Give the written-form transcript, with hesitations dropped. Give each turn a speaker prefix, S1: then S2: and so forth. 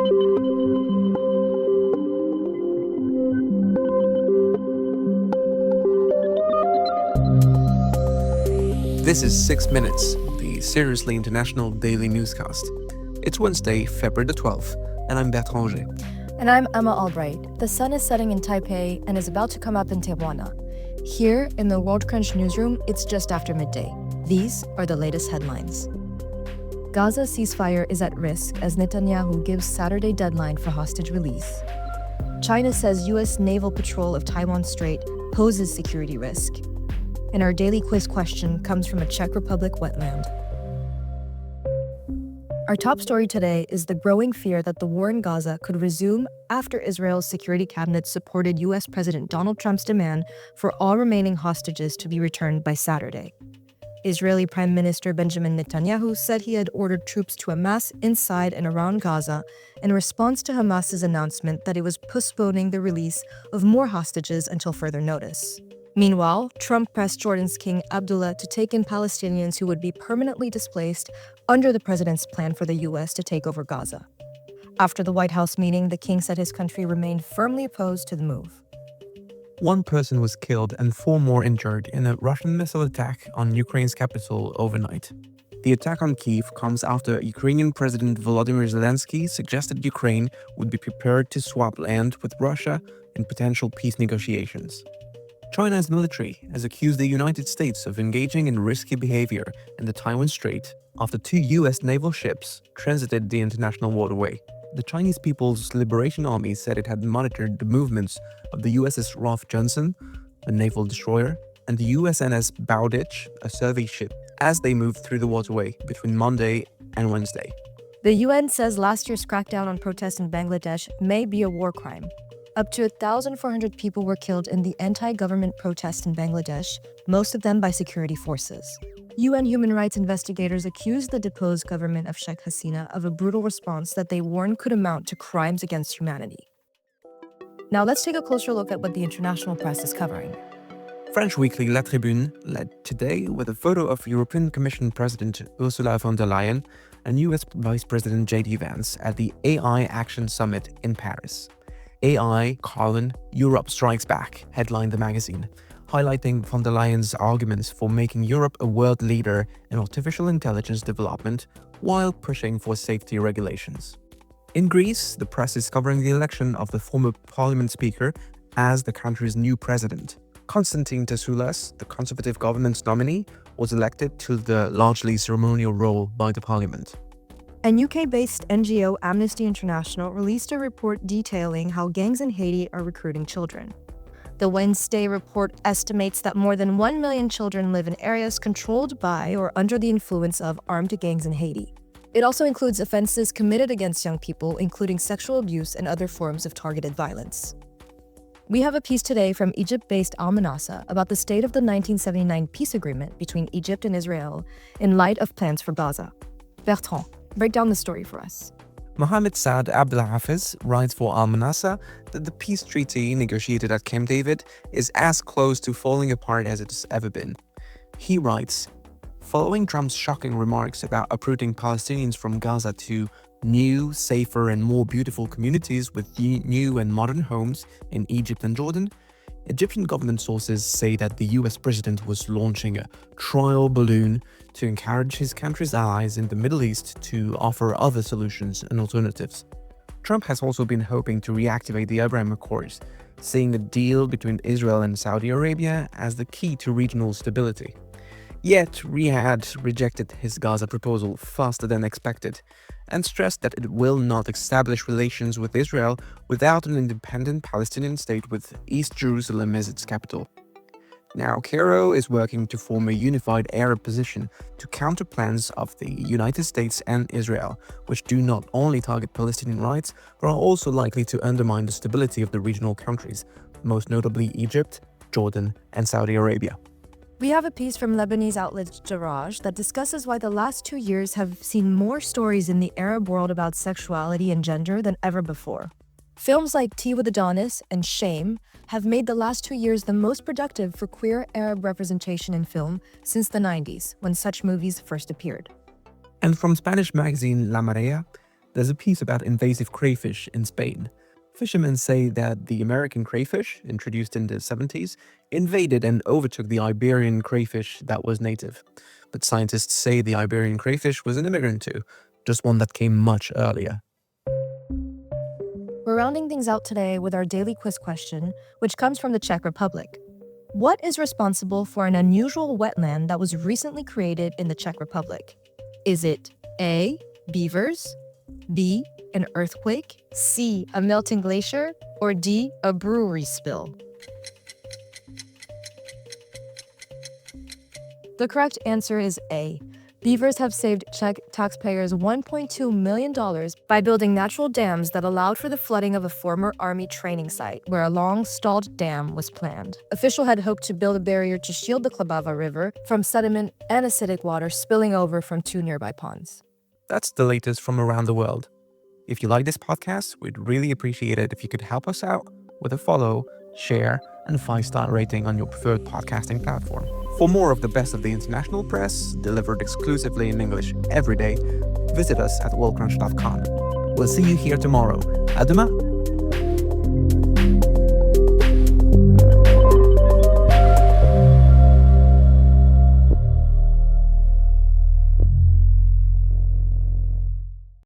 S1: This is 6 Minutes, the seriously international daily newscast. It's Wednesday, February the 12th, and I'm Bertrand.
S2: And I'm Emma Albright. The sun is setting in Taipei and is about to come up in Taiwan. Here in the Worldcrunch newsroom, it's just after midday. These are the latest headlines. Gaza ceasefire is at risk as Netanyahu gives Saturday deadline for hostage release. China says U.S. naval patrol of Taiwan Strait poses security risk. And our daily quiz question comes from a Czech Republic wetland. Our top story today is the growing fear that the war in Gaza could resume after Israel's Security Cabinet supported U.S. President Donald Trump's demand for all remaining hostages to be returned by Saturday. Israeli Prime Minister Benjamin Netanyahu said he had ordered troops to amass inside and around Gaza in response to Hamas's announcement that it was postponing the release of more hostages until further notice. Meanwhile, Trump pressed Jordan's King Abdullah to take in Palestinians who would be permanently displaced under the president's plan for the U.S. to take over Gaza. After the White House meeting, the king said his country remained firmly opposed to the move.
S1: One person was killed and 4 more injured in a Russian missile attack on Ukraine's capital overnight. The attack on Kyiv comes after Ukrainian President Volodymyr Zelensky suggested Ukraine would be prepared to swap land with Russia in potential peace negotiations. China's military has accused the United States of engaging in risky behavior in the Taiwan Strait after 2 U.S. naval ships transited the international waterway. The Chinese People's Liberation Army said it had monitored the movements of the USS Rolf Johnson, a naval destroyer, and the USNS Bowditch, a survey ship, as they moved through the waterway between Monday and Wednesday.
S2: The UN says last year's crackdown on protests in Bangladesh may be a war crime. Up to 1,400 people were killed in the anti-government protests in Bangladesh, most of them by security forces. UN human rights investigators accused the deposed government of Sheikh Hasina of a brutal response that they warned could amount to crimes against humanity. Now let's take a closer look at what the international press is covering.
S1: French weekly La Tribune led today with a photo of European Commission President Ursula von der Leyen and US Vice President J.D. Vance at the AI Action Summit in Paris. AI, Europe Strikes Back, headlined the magazine, highlighting von der Leyen's arguments for making Europe a world leader in artificial intelligence development while pushing for safety regulations. In Greece, the press is covering the election of the former parliament speaker as the country's new president. Konstantin Tasoulas, the Conservative government's nominee, was elected to the largely ceremonial role by the parliament.
S2: And UK-based NGO Amnesty International released a report detailing how gangs in Haiti are recruiting children. The Wednesday report estimates that more than 1 million children live in areas controlled by or under the influence of armed gangs in Haiti. It also includes offenses committed against young people, including sexual abuse and other forms of targeted violence. We have a piece today from Egypt-based Al Manassa about the state of the 1979 peace agreement between Egypt and Israel in light of plans for Gaza. Bertrand, break down the story for us.
S1: Mohammed Saad Abdelhafiz writes for Al Manassa that the peace treaty negotiated at Camp David is as close to falling apart as it's ever been. He writes, following Trump's shocking remarks about uprooting Palestinians from Gaza to new, safer and more beautiful communities with new and modern homes in Egypt and Jordan, Egyptian government sources say that the US president was launching a trial balloon to encourage his country's allies in the Middle East to offer other solutions and alternatives. Trump has also been hoping to reactivate the Abraham Accords, seeing a deal between Israel and Saudi Arabia as the key to regional stability. Yet, Riyadh rejected his Gaza proposal faster than expected and stressed that it will not establish relations with Israel without an independent Palestinian state with East Jerusalem as its capital. Now, Cairo is working to form a unified Arab position to counter plans of the United States and Israel, which do not only target Palestinian rights, but are also likely to undermine the stability of the regional countries, most notably Egypt, Jordan, and Saudi Arabia.
S2: We have a piece from Lebanese outlet Jarraj that discusses why the last 2 years have seen more stories in the Arab world about sexuality and gender than ever before. Films like Tea with Adonis and Shame have made the last 2 years the most productive for queer Arab representation in film since the 90s, when such movies first appeared.
S1: And from Spanish magazine La Marea, there's a piece about invasive crayfish in Spain. Fishermen say that the American crayfish, introduced in the 70s, invaded and overtook the Iberian crayfish that was native. But scientists say the Iberian crayfish was an immigrant too, just one that came much earlier.
S2: We're rounding things out today with our daily quiz question, which comes from the Czech Republic. What is responsible for an unusual wetland that was recently created in the Czech Republic? Is it A, beavers, B, an earthquake, C, a melting glacier, or D, a brewery spill? The correct answer is A. Beavers have saved Czech taxpayers $1.2 million by building natural dams that allowed for the flooding of a former army training site where a long-stalled dam was planned. Officials had hoped to build a barrier to shield the Klabava River from sediment and acidic water spilling over from 2 nearby ponds.
S1: That's the latest from around the world. If you like this podcast, we'd really appreciate it if you could help us out with a follow, share, and 5-star rating on your preferred podcasting platform. For more of the best of the international press, delivered exclusively in English every day, visit us at worldcrunch.com. We'll see you here tomorrow. À demain!